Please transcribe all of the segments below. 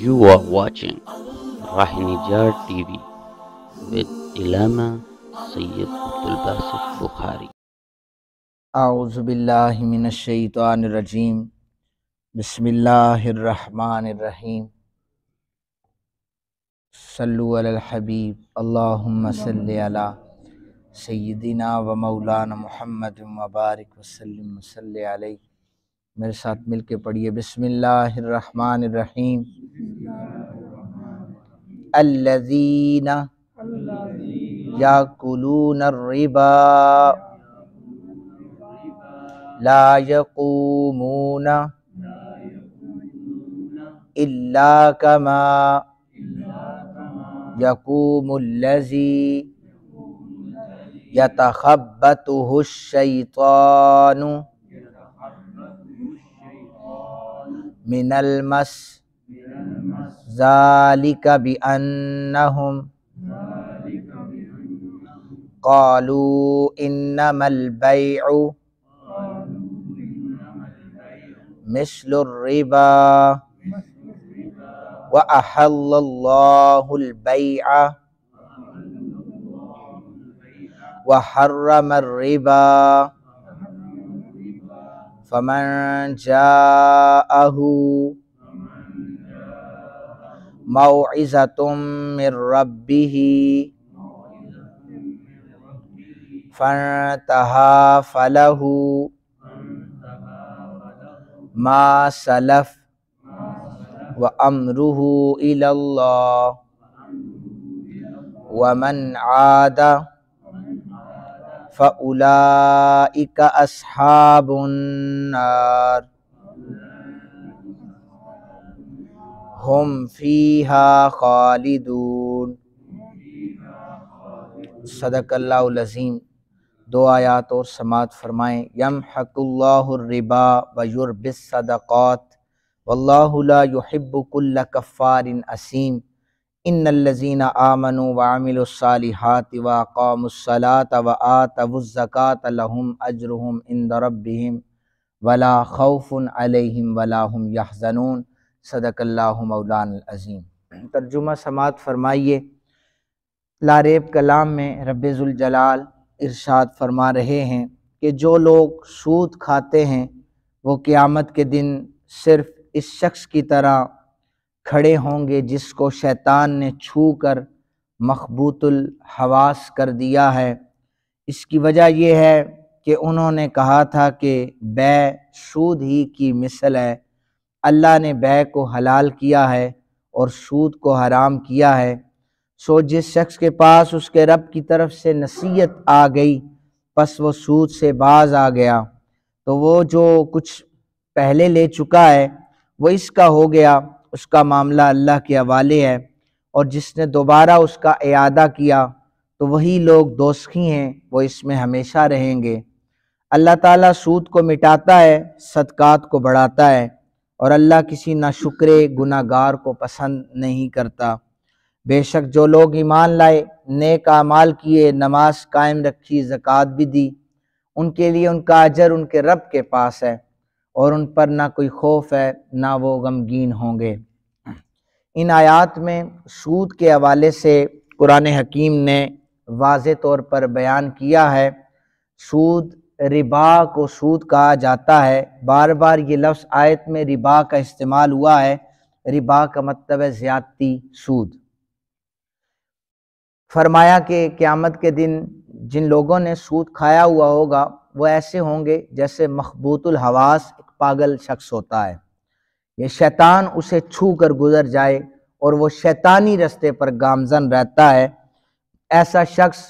You are watching Rahinijar TV with Ilama Sayyid Abdul Basit Bukhari. اعوذ باللہ من الشیطان الرجیم بسم اللہ الرحمن الرحیم صلو علی الحبیب اللہم صلی علی سیدنا و مولانا محمد مبارک وسلم صلی علیہ۔ میرے ساتھ مل کے پڑھیے بسم اللہ الرحمن الرحیم۔ الذین یاکلون الربا لا یقومون الا کما یقوم الذی یتخبطہ الشیطان من المس ذالک بأنہم قالوا انما البیع مثل الربا وأحل اللہ البیع وحرم الربا فمن جاءہ موعظۃ من ربہ فانتہى فلہ ما سلف وامرہ الی اللہ ومن عاد فاولئک اصحاب النار ہم فیہا خالدون۔ صدق اللہ العظیم۔ دو آیات اور سماعت فرمائیں۔ یمحق اللہ الربا ویربی الصدقات واللہ لا یحب کل کفار اثیم۔ ان الذین آمنوا وعملوا الصالحات واقاموا الصلاة وآتوا الزکاة لهم اجرهم عند ربهم ولا خوف علیہم ولا هم یحزنون۔ صدق اللہ مولانا العظیم۔ ترجمہ سماعت فرمائیے۔ لاریب کلام میں رب ذوالجلال ارشاد فرما رہے ہیں کہ جو لوگ سود کھاتے ہیں وہ قیامت کے دن صرف اس شخص کی طرح کھڑے ہوں گے جس کو شیطان نے چھو کر مخبوط الحواس کر دیا ہے۔ اس کی وجہ یہ ہے کہ انہوں نے کہا تھا کہ بیع سود ہی کی مثل ہے۔ اللہ نے بیع کو حلال کیا ہے اور سود کو حرام کیا ہے۔ سو جس شخص کے پاس اس کے رب کی طرف سے نصیحت آ گئی پس وہ سود سے باز آ گیا تو وہ جو کچھ پہلے لے چکا ہے وہ اس کا ہو گیا، اس کا معاملہ اللہ کے حوالے ہے، اور جس نے دوبارہ اس کا اعادہ کیا تو وہی لوگ دوزخی ہیں، وہ اس میں ہمیشہ رہیں گے۔ اللہ تعالیٰ سود کو مٹاتا ہے، صدقات کو بڑھاتا ہے، اور اللہ کسی ناشکرے گناہ گار کو پسند نہیں کرتا۔ بے شک جو لوگ ایمان لائے، نیک اعمال کیے، نماز قائم رکھی، زکوٰۃ بھی دی، ان کے لیے ان کا اجر ان کے رب کے پاس ہے، اور ان پر نہ کوئی خوف ہے نہ وہ غمگین ہوں گے۔ ان آیات میں سود کے حوالے سے قرآن حکیم نے واضح طور پر بیان کیا ہے۔ سود، ربا کو سود کہا جاتا ہے۔ بار بار یہ لفظ آیت میں ربا کا استعمال ہوا ہے۔ ربا کا مطلب ہے زیادتی، سود۔ فرمایا کہ قیامت کے دن جن لوگوں نے سود کھایا ہوا ہوگا وہ ایسے ہوں گے جیسے مخبوط الحواس ایک پاگل شخص ہوتا ہے۔ یہ شیطان اسے چھو کر گزر جائے اور وہ شیطانی رستے پر گامزن رہتا ہے۔ ایسا شخص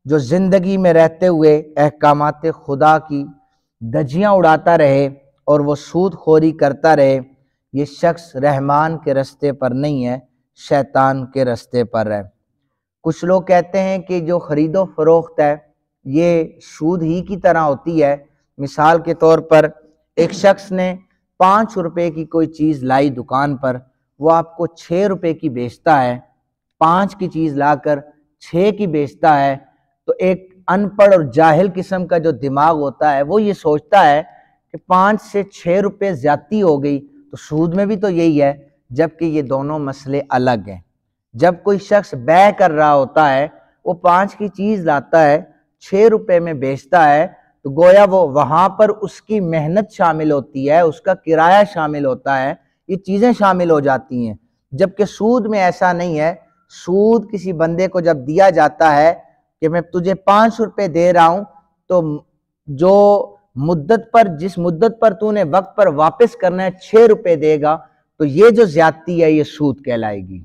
جو زندگی میں رہتے ہوئے احکامات خدا کی دھجیاں اڑاتا رہے اور وہ سود خوری کرتا رہے، یہ شخص رحمان کے رستے پر نہیں ہے، شیطان کے رستے پر ہے۔ کچھ لوگ کہتے ہیں کہ جو خرید و فروخت ہے یہ سود ہی کی طرح ہوتی ہے۔ مثال کے طور پر ایک شخص نے 5 روپے کی کوئی چیز لائی دکان پر، وہ آپ کو 6 روپے کی بیچتا ہے، 5 کی چیز لا کر 6 کی بیچتا ہے، تو ایک ان پڑھ اور جاہل قسم کا جو دماغ ہوتا ہے وہ یہ سوچتا ہے کہ 5 سے 6 روپے زیادتی ہو گئی، تو سود میں بھی تو یہی ہے جبکہ یہ دونوں مسئلے الگ ہیں۔ جب کوئی شخص بیع کر رہا ہوتا ہے، وہ 5 کی چیز لاتا ہے، 6 روپے میں بیچتا ہے، تو گویا وہ وہاں پر اس کی محنت شامل ہوتی ہے، اس کا کرایہ شامل ہوتا ہے، یہ چیزیں شامل ہو جاتی ہیں۔ جبکہ سود میں ایسا نہیں ہے۔ سود کسی بندے کو جب دیا جاتا ہے کہ میں تجھے 5 روپے دے رہا ہوں، تو جو مدت پر، جس مدت پر تو نے وقت پر واپس کرنا ہے 6 روپے دے گا، تو یہ جو زیادتی ہے یہ سود کہلائے گی۔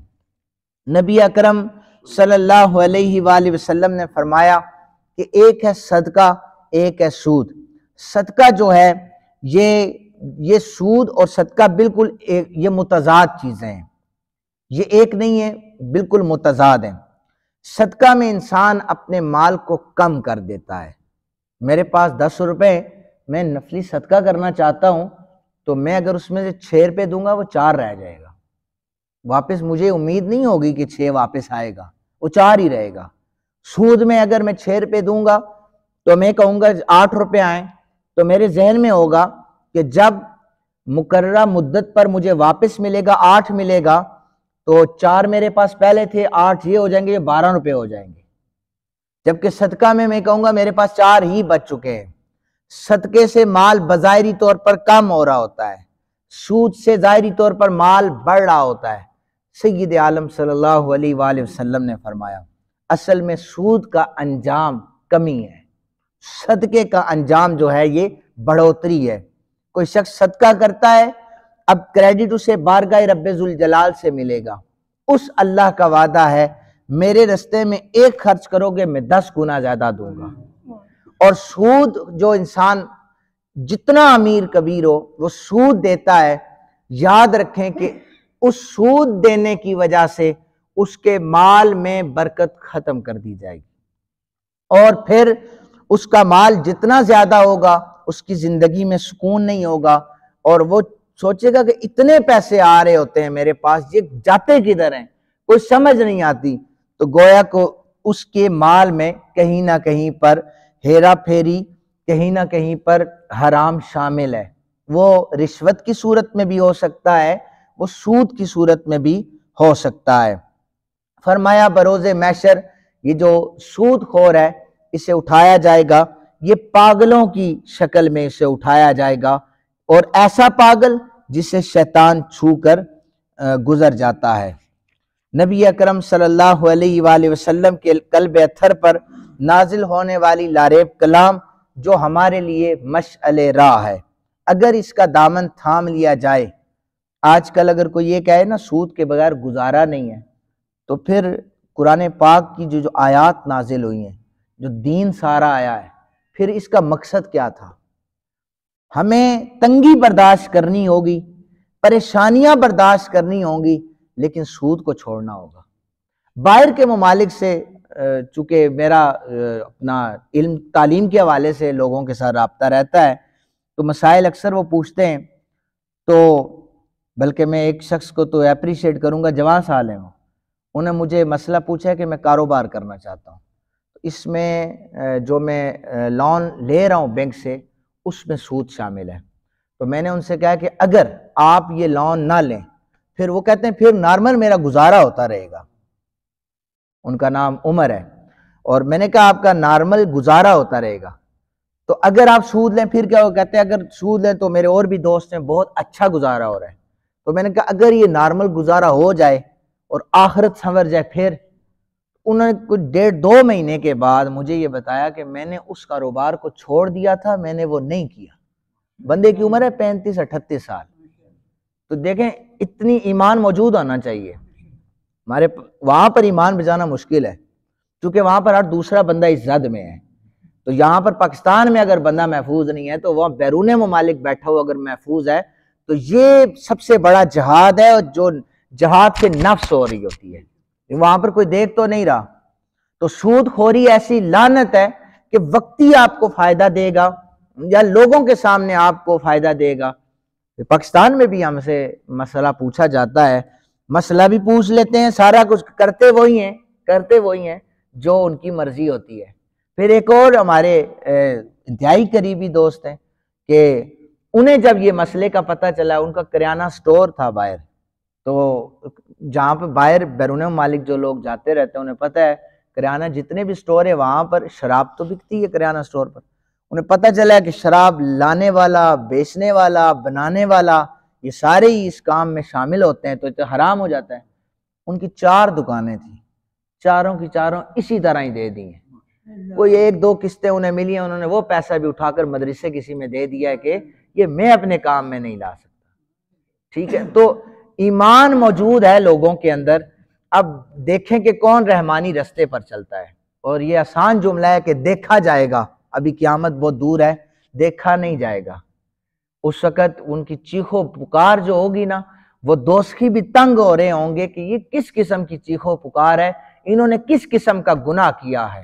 نبی اکرم صلی اللہ علیہ وآلہ وسلم نے فرمایا کہ ایک ہے صدقہ، ایک ہے سود۔ صدقہ جو ہے یہ سود اور صدقہ بالکل یہ متضاد چیزیں ہیں، یہ ایک نہیں ہے، بالکل متضاد ہیں۔ صدقہ میں انسان اپنے مال کو کم کر دیتا ہے۔ میرے پاس 10 روپے، میں نفلی صدقہ کرنا چاہتا ہوں، تو میں اگر اس میں سے 6 روپے دوں گا وہ 4 رہ جائے گا، واپس مجھے امید نہیں ہوگی کہ 6 واپس آئے گا، وہ 4 ہی رہے گا۔ سود میں اگر میں 6 روپے دوں گا تو میں کہوں گا 8 روپے آئیں، تو میرے ذہن میں ہوگا کہ جب مقررہ مدت پر مجھے واپس ملے گا 8 ملے گا، تو 4 میرے پاس پہلے تھے، 8 یہ ہو جائیں گے، یہ 12 روپے ہو جائیں گے۔ جبکہ صدقہ میں کہوں گا میرے پاس 4 ہی بچ چکے ہیں۔ صدقے سے مال بظاہری طور پر کم ہو رہا ہوتا ہے، سود سے ظاہری طور پر مال بڑھ رہا ہوتا ہے۔ سید عالم صلی اللہ علیہ وآلہ وسلم نے فرمایا اصل میں سود کا انجام کمی ہے، صدقے کا انجام جو ہے یہ بڑھوتری ہے۔ کوئی شخص صدقہ کرتا ہے، اب کریڈٹ اسے بارگاہ رب ذوالجلال سے ملے گا۔ اس اللہ کا وعدہ ہے میرے رستے میں 1 خرچ کرو گے میں 10 گنا زیادہ دوں گا۔ اور سود جو انسان جتنا امیر کبیر ہو وہ سود دیتا ہے، یاد رکھیں کہ اس سود دینے کی وجہ سے اس کے مال میں برکت ختم کر دی جائے گی، اور پھر اس کا مال جتنا زیادہ ہوگا اس کی زندگی میں سکون نہیں ہوگا، اور وہ سوچے گا کہ اتنے پیسے آ رہے ہوتے ہیں میرے پاس، یہ جاتے کدھر ہیں، کوئی سمجھ نہیں آتی۔ تو گویا کو اس کے مال میں کہیں نہ کہیں پر ہیرا پھیری، کہیں نہ کہیں پر حرام شامل ہے۔ وہ رشوت کی صورت میں بھی ہو سکتا ہے، وہ سود کی صورت میں بھی ہو سکتا ہے۔ فرمایا بروز محشر یہ جو سود خور ہے اسے اٹھایا جائے گا، یہ پاگلوں کی شکل میں اسے اٹھایا جائے گا، اور ایسا پاگل جسے شیطان چھو کر گزر جاتا ہے۔ نبی اکرم صلی اللہ علیہ وآلہ وسلم کے قلب اطہر پر نازل ہونے والی لاریب کلام جو ہمارے لیے مشعل راہ ہے، اگر اس کا دامن تھام لیا جائے۔ آج کل اگر کوئی یہ کہے نا سود کے بغیر گزارا نہیں ہے، تو پھر قرآن پاک کی جو آیات نازل ہوئی ہیں، جو دین سارا آیا ہے، پھر اس کا مقصد کیا تھا؟ ہمیں تنگی برداشت کرنی ہوگی، پریشانیاں برداشت کرنی ہوں گی، لیکن سود کو چھوڑنا ہوگا۔ باہر کے ممالک سے چونکہ میرا اپنا علم تعلیم کے حوالے سے لوگوں کے ساتھ رابطہ رہتا ہے، تو مسائل اکثر وہ پوچھتے ہیں، تو بلکہ میں ایک شخص کو تو اپریشیٹ کروں گا، جوان سال ہیں وہ، انہیں مجھے مسئلہ پوچھا ہے کہ میں کاروبار کرنا چاہتا ہوں، اس میں جو میں لون لے رہا ہوں بینک سے اس میں سود شامل ہے۔ تو میں نے ان سے کہا کہ اگر آپ یہ لون نہ لیں، پھر وہ کہتے ہیں پھر نارمل میرا گزارا ہوتا رہے گا۔ ان کا نام عمر ہے، اور میں نے کہا آپ کا نارمل گزارا ہوتا رہے گا، تو اگر آپ سود لیں پھر کیا؟ وہ کہتے ہیں اگر سود لیں تو میرے اور بھی دوست ہیں بہت اچھا گزارا ہو رہا ہے۔ تو میں نے کہا اگر یہ نارمل گزارا ہو جائے اور آخرت سنور جائے، پھر انہوں نے کچھ 1.5-2 مہینے کے بعد مجھے یہ بتایا کہ میں نے اس کاروبار کو چھوڑ دیا تھا، میں نے وہ نہیں کیا۔ بندے کی عمر ہے 35-38 سال، تو دیکھیں اتنی ایمان موجود ہونا چاہیے۔ ہمارے وہاں پر ایمان بجانا مشکل ہے، کیونکہ وہاں پر ہر دوسرا بندہ اس زد میں ہے۔ تو یہاں پر پاکستان میں اگر بندہ محفوظ نہیں ہے، تو وہاں بیرون ممالک بیٹھا ہوا اگر محفوظ ہے، تو یہ سب سے بڑا جہاد ہے، اور جو جہاد سے نفس ہو رہی ہوتی ہے، وہاں پر کوئی دیکھ تو نہیں رہا۔ تو سود خوری ایسی لعنت ہے کہ وقتی آپ کو فائدہ دے گا یا لوگوں کے سامنے آپ کو فائدہ دے گا۔ پاکستان میں بھی ہم سے مسئلہ پوچھا جاتا ہے، مسئلہ بھی پوچھ لیتے ہیں، سارا کچھ کرتے وہی ہیں جو ان کی مرضی ہوتی ہے۔ پھر ایک اور ہمارے انتہائی قریبی دوست ہیں کہ انہیں جب یہ مسئلے کا پتہ چلا، ان کا کریانہ سٹور تھا باہر، تو جہاں پہ باہر بیرون ممالک جو لوگ جاتے رہتے ہیں انہیں پتہ ہے کریانہ جتنے بھی سٹور ہے وہاں پر شراب تو بکتی ہے کریانہ سٹور پر، انہیں پتہ چلا ہے کہ شراب لانے والا، بیچنے والا، بنانے والا یہ سارے ہی اس کام میں شامل ہوتے ہیں، تو یہ حرام ہو جاتا ہے۔ ان کی 4 دکانیں تھیں، چاروں کی چاروں اسی طرح ہی دے دی ہیں، کوئی 1-2 قسطیں انہیں ملی ہیں، انہوں نے وہ پیسہ بھی اٹھا کر مدرسے کسی میں دے دیا ہے کہ یہ میں اپنے کام میں نہیں لا سکتا، ٹھیک ہے۔ تو ایمان موجود ہے لوگوں کے اندر، اب دیکھیں کہ کون رحمانی رستے پر چلتا ہے، اور یہ آسان جملہ ہے کہ دیکھا جائے گا، ابھی قیامت بہت دور ہے، دیکھا نہیں جائے گا۔ اس وقت ان کی چیخو پکار جو ہوگی نا، وہ دوزخی بھی تنگ ہو رہے ہوں گے کہ یہ کس قسم کی چیخو پکار ہے، انہوں نے کس قسم کا گناہ کیا ہے۔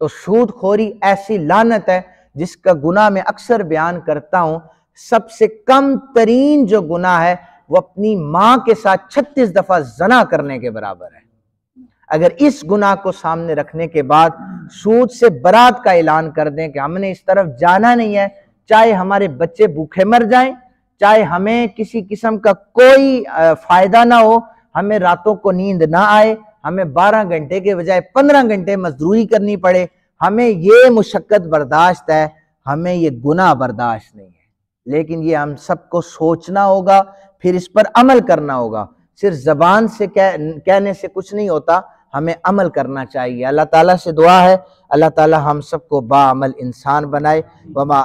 تو سود خوری ایسی لعنت ہے جس کا گناہ میں اکثر بیان کرتا ہوں، سب سے کم ترین جو گناہ ہے وہ اپنی ماں کے ساتھ 36 دفعہ زنا کرنے کے برابر ہے۔ اگر اس گناہ کو سامنے رکھنے کے بعد سود سے برات کا اعلان کر دیں کہ ہم نے اس طرف جانا نہیں ہے، چاہے ہمارے بچے بھوکے مر جائیں، چاہے ہمیں کسی قسم کا کوئی فائدہ نہ ہو، ہمیں راتوں کو نیند نہ آئے، ہمیں 12 گھنٹے کے بجائے 15 گھنٹے مزدوری کرنی پڑے، ہمیں یہ مشقت برداشت ہے، ہمیں یہ گناہ برداشت نہیں ہے۔ لیکن یہ ہم سب کو سوچنا ہوگا، پھر اس پر عمل کرنا ہوگا، صرف زبان سے کہنے سے کچھ نہیں ہوتا، ہمیں عمل کرنا چاہیے۔ اللہ تعالیٰ سے دعا ہے اللہ تعالیٰ ہم سب کو باعمل انسان بنائے۔ وما